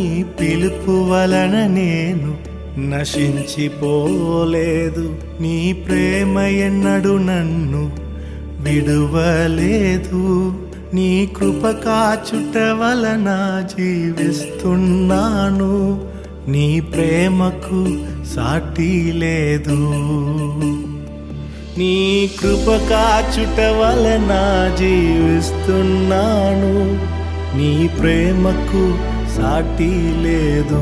పిలుపు వలన నేను నశించిపోలేదు. నీ ప్రేమ ఎన్నడు నన్ను విడువలేదు. నీ కృప కాచుట వలన జీవిస్తున్నాను. నీ ప్రేమకు సాటి లేదు. నీ కృప కాచుట వలన జీవిస్తున్నాను. నీ ప్రేమకు సాటి లేదు.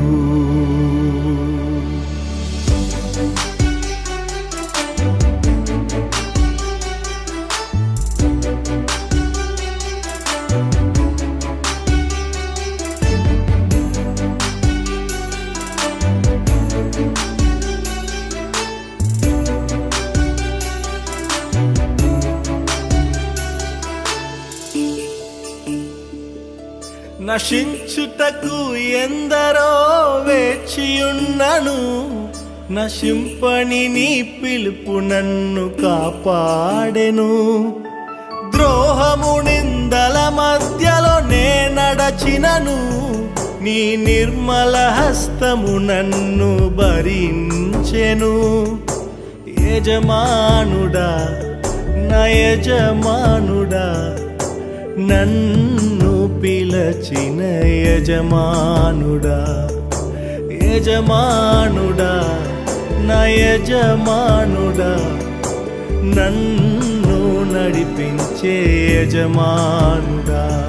నశించుటకు ఎందరో వేచియున్నను. నశింపని నీ పిలుపు నన్ను కాపాడెను. ద్రోహము నిందల మధ్యలో నే నడచినను. నీ నిర్మల హస్తము నన్ను భరించెను. యజమానుడా నా యజమానుడా, నన్ను పిలచిన యజమానుడా, యజమానుడా నా యజమానుడా, నన్ను నడిపించే యజమానుడా.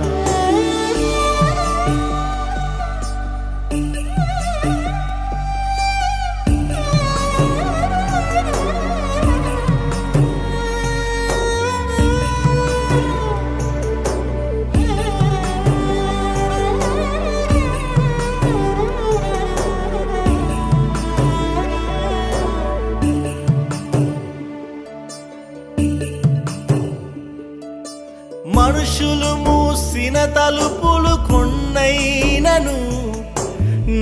మనుషులు మూసిన తలుపులు కొన్నైనను,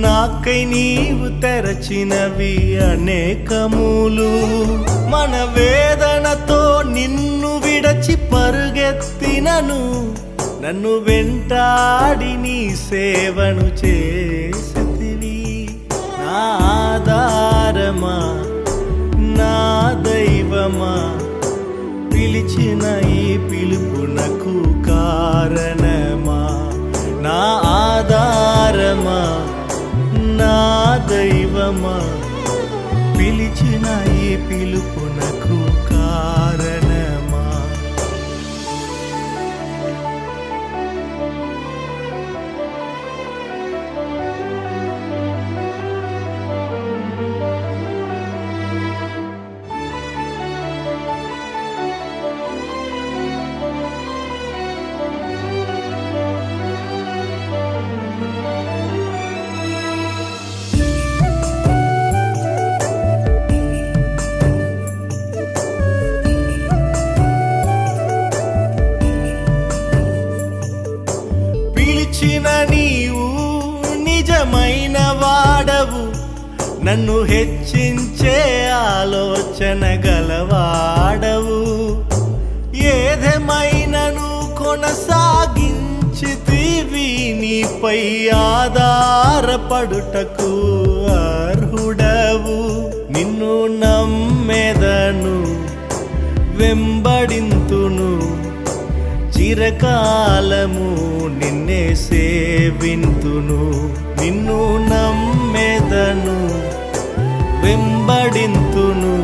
నాకై నీవు తెరచినవి అనేకములు. మన వేదనతో నిన్ను విడచి పరుగెత్తినను. నన్ను వెంటాడి నీ సేవను చేసితివి. నా ఆధారమా నా దైవమా, పిలిచిన ఈ పిలుపునకు కారణమా. నా ఆధారమా నా దైవమా, పిలిచిన ఈ పిలుపునకు కారణమా. నీవు నిజమైన వాడవు. నన్ను హెచ్చించే ఆలోచన గలవాడవు. ఏదేమైనను కొనసాగించితివి. నీపై ఆధారపడుటకు అర్హుడవు. నిన్ను నమ్మెదను వెంబడింతును. చిరకాలము నిన్నే సేవింతును. నిన్ను నమ్మెదను వెంబడింతును.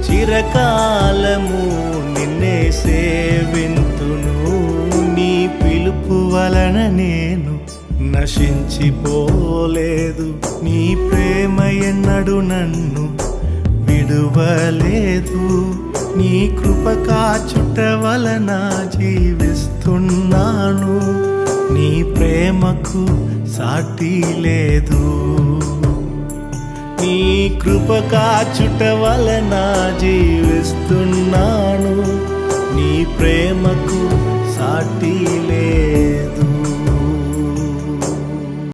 చిరకాలము నిన్నే సేవింతును. నీ పిలుపు వలన నేను నశించిపోలేదు. నీ ప్రేమ ఎన్నడు నన్ను విడువలేదు. నీ కృప కాచుట వలన జీవిస్తున్నాను. నీ ప్రేమకు సాటి లేదు. నీ కృప కాచుట వలన జీవిస్తున్నాను. నీ ప్రేమకు సాటి లేదు.